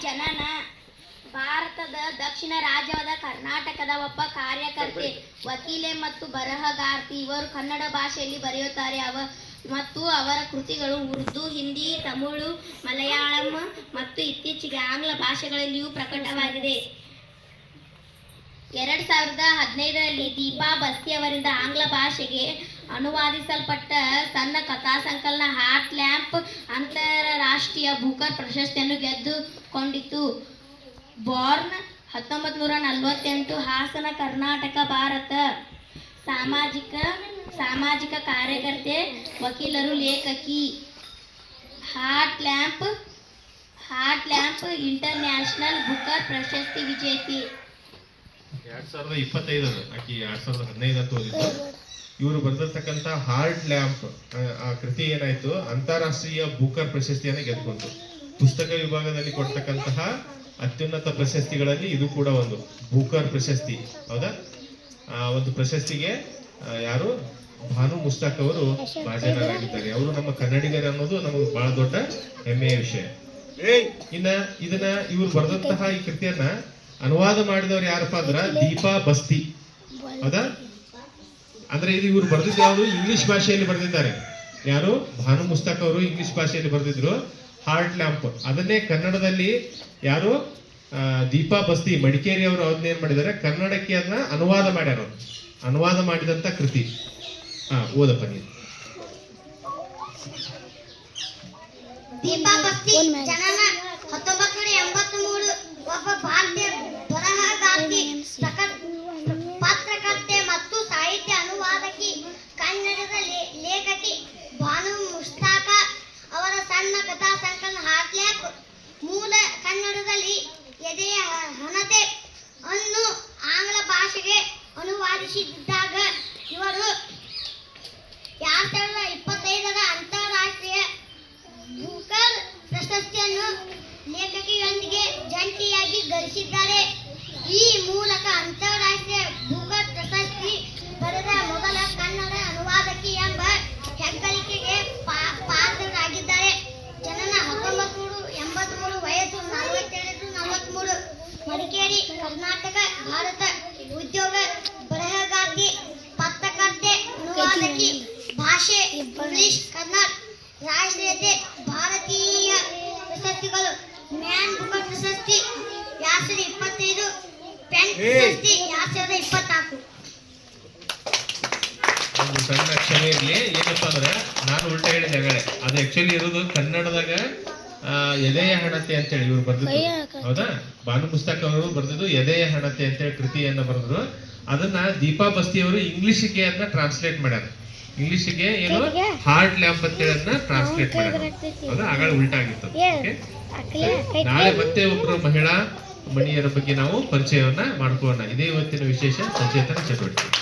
ಜನನ ಭಾರತದ ದಕ್ಷಿಣ ರಾಜ್ಯವಾದ ಕರ್ನಾಟಕದ ಒಬ್ಬ ಕಾರ್ಯಕರ್ತೆ, ವಕೀಲೆ ಮತ್ತು ಬರಹಗಾರ್ತಿ. ಇವರು ಕನ್ನಡ ಭಾಷೆಯಲ್ಲಿ ಬರೆಯುತ್ತಾರೆ ಮತ್ತು ಅವರ ಕೃತಿಗಳು ಉರ್ದು, ಹಿಂದಿ, ತಮಿಳು, ಮಲಯಾಳಂ ಮತ್ತು ಇತ್ತೀಚೆಗೆ ಆಂಗ್ಲ ಭಾಷೆಗಳಲ್ಲಿಯೂ ಪ್ರಕಟವಾಗಿದೆ. 2015ರಲ್ಲಿ ದೀಪಾ ಬಸ್ತಿ ಅವರಿಂದ ಆಂಗ್ಲ ಭಾಷೆಗೆ ಅನುವಾದಿಸಲ್ಪಟ್ಟ ಸಣ್ಣ ಕಥಾ ಸಂಕಲನ ಹಾರ್ಟ್ ಲ್ಯಾಂಪ್ ಅಂತಾರಾಷ್ಟ್ರೀಯ ಬೂಕರ್ ಪ್ರಶಸ್ತಿಯನ್ನು ಗೆದ್ದುಕೊಂಡಿತು. ಬಾರ್ನ್ 1948, ಹಾಸನ, ಕರ್ನಾಟಕ, ಭಾರತ. ಸಾಮಾಜಿಕ ಕಾರ್ಯಕರ್ತೆ, ವಕೀಲರು, ಲೇಖಕಿ. ಹಾರ್ಟ್ ಲ್ಯಾಂಪ್ ಇಂಟರ್ನ್ಯಾಷನಲ್ ಬೂಕರ್ ಪ್ರಶಸ್ತಿ ವಿಜೇತೆ. 2025 ಆಕಿ 2015 ಅಂತ ಓದಿದ್ದು. ಇವರು ಬರೆದಿರ್ತಕ್ಕಂಥ ಹಾರ್ಟ್ ಲ್ಯಾಂಪ್ ಆ ಕೃತಿ ಏನಾಯ್ತು, ಅಂತಾರಾಷ್ಟ್ರೀಯ ಬೂಕರ್ ಪ್ರಶಸ್ತಿಯನ್ನು ಗೆದ್ದುಕೊಂತು. ಪುಸ್ತಕ ವಿಭಾಗದಲ್ಲಿ ಕೊಡ್ತಕ್ಕಂತಹ ಅತ್ಯುನ್ನತ ಪ್ರಶಸ್ತಿಗಳಲ್ಲಿ ಇದು ಕೂಡ ಒಂದು ಬೂಕರ್ ಪ್ರಶಸ್ತಿ. ಹೌದಾ? ಆ ಒಂದು ಪ್ರಶಸ್ತಿಗೆ ಯಾರು, ಭಾನು ಮುಸ್ತಾಕ್ ಅವರು ಭಾಜನರಾಗಿದ್ದಾರೆ. ಅವರು ನಮ್ಮ ಕನ್ನಡಿಗರು ಅನ್ನೋದು ನಮಗೆ ಬಹಳ ದೊಡ್ಡ ಹೆಮ್ಮೆಯ ವಿಷಯ. ಇದನ್ನ ಇವ್ರು ಬರೆದಂತಹ ಈ ಕೃತಿಯನ್ನ ಅನುವಾದ ಮಾಡಿದವರು ಯಾರಪ್ಪ ಅಂದ್ರ ದೀಪಾ ಬಸ್ತಿ. ಹೌದಾ? ಅಂದ್ರೆ ಇದು ಇವ್ರು ಬರೆದಿದ್ದು ಯಾವುದು, ಇಂಗ್ಲಿಷ್ ಭಾಷೆಯಲ್ಲಿ ಬರೆದಿದ್ದಾರೆ. ಯಾರು, ಭಾನು ಮುಸ್ತಾಕ್ ಅವರು ಇಂಗ್ಲಿಷ್ ಭಾಷೆಯಲ್ಲಿ ಬರೆದಿದ್ರು ಹಾರ್ಟ್ ಲ್ಯಾಂಪ್. ಅದನ್ನೇ ಕನ್ನಡದಲ್ಲಿ ಯಾರು, ದೀಪಾ ಬಸ್ತಿ ಮಡಿಕೇರಿ ಅವರು ಅದನ್ನೇನ್ ಮಾಡಿದ್ದಾರೆ, ಕನ್ನಡಕ್ಕೆ ಅದನ್ನ ಅನುವಾದ ಮಾಡ್ಯಾರ. ಅನುವಾದ ಮಾಡಿದಂತ ಕೃತಿ. ಓದಪ್ಪ ನೀನು. ದೀಪಾ ಬಸ್ತಿ ಜನನ 1983, ಒಬ್ಬ ಭಾರತೀಯ ಬರಹಗಾರ್ತಿ, ಪತ್ರಕರ್ತೆ ಮತ್ತು ಸಾಹಿತ್ಯ ಅನುವಾದಕಿ. ಕನ್ನಡದ ಲೇಖಕಿ. ಭಾನು ಮುಸ್ತಾಕ ಅವರ ಸಣ್ಣ ಕಥಾ ಸಂಕಲನ ಹಾರ್ಟ್ ಲ್ಯಾಂಪ್ ಮೂಲ ಕನ್ನಡದಲ್ಲಿ ಎದೆಯ ಹಣತೆ ಅನ್ನು ಆಂಗ್ಲ ಭಾಷೆಗೆ ಅನುವಾದಿಸಿದ್ದಾಗ ಇವರು 2025ರ ಅಂತಾರಾಷ್ಟ್ರೀಯ ಬೂಕರ್ ಪ್ರಶಸ್ತಿಯನ್ನು ಲೇಖಕಿಯೊಂದಿಗೆ ಜಂಟಿಯಾಗಿ ಗಳಿಸಿದ್ದಾರೆ. ಈ ಮೂಲಕ ಅಂತಾರಾಷ್ಟ್ರೀಯ ಬೂಕರ್ ಪ್ರಶಸ್ತಿ ಪಡೆದ ಮೊದಲ ಕನ್ನಡ ಅನುವಾದಕಿ ಎಂಬ ಹೆಗ್ಗಳಿಕೆಗೆ ಪಾತ್ರರಾಗಿದ್ದಾರೆ. ಜನನ 1983, ವಯಸ್ಸು 42-43, ಮಡಿಕೇರಿ, ಕರ್ನಾಟಕ, ಭಾರತ. ಉದ್ಯೋಗ ಬರಹಗಾರ್ತಿ, ಪತ್ರಕರ್ತೆ, ಅನುವಾದಕಿ. ಭಾಷೆ ಇಂಗ್ಲಿಷ್, ಕನ್ನಡ. ರಾಷ್ಟ್ರೀಯತೆ ಭಾರತೀಯ ಪ್ರಶಸ್ತಿಗಳು: ಮ್ಯಾನ್ ಬೂಕರ್ ಪ್ರಶಸ್ತಿ 2025, ಪೆನ್ ಪ್ರಶಸ್ತಿ 2024. ಒಂದು ಸಣ್ಣ ಕ್ಷಮೆ ಇರ್ಲಿ. ಏನಪ್ಪಾ ಅಂದ್ರೆ ನಾನು ಉಲ್ಟಾ ಹೇಳಿದೆ ಆಗಲೇ, ಅದು ಆಕ್ಚುಲಿ ಇರೋದು ಕನ್ನಡದಾಗ ಎದೆಯ ಹಣತೆ ಅಂತೇಳಿ ಇವ್ರು ಬರ್ದಿದ್ರು. ಹೌದಾ? ಭಾನು ಪುಸ್ತಕ ಅವರು ಬರ್ದಿದ್ದು ಎದೆಯ ಹಣತೆ ಅಂತೇಳಿ ಕೃತಿಯನ್ನ ಬರೆದ್ರು. ಅದನ್ನ ದೀಪಾ ಬಸ್ತಿ ಅವರು ಇಂಗ್ಲಿಷ್ಗೆ ಅದನ್ನ ಟ್ರಾನ್ಸ್ಲೇಟ್ ಮಾಡ್ಯಾರ. ಇಂಗ್ಲಿಷ್ಗೆ ಏನು, ಹಾರ್ಟ್ ಲ್ಯಾಂಪ್ ಅಂತೇಳಿ ಅದನ್ನ ಟ್ರಾನ್ಸ್ಲೇಟ್ ಮಾಡ್ಯಾರ. ಹೌದಾ? ಆಗ ಉಲ್ಟಾ ಆಗಿತ್ತು. ನಾಳೆ ಮತ್ತೆ ಒಬ್ರು ಮಹಿಳಾ ಮಣಿಯರ ಬಗ್ಗೆ ನಾವು ಪರಿಚಯವನ್ನ ಮಾಡ್ಕೊಳ್ಳೋಣ. ಇದೇ ಇವತ್ತಿನ ವಿಶೇಷ ಸಚೇತನ ಚಟುವಟಿಕೆ.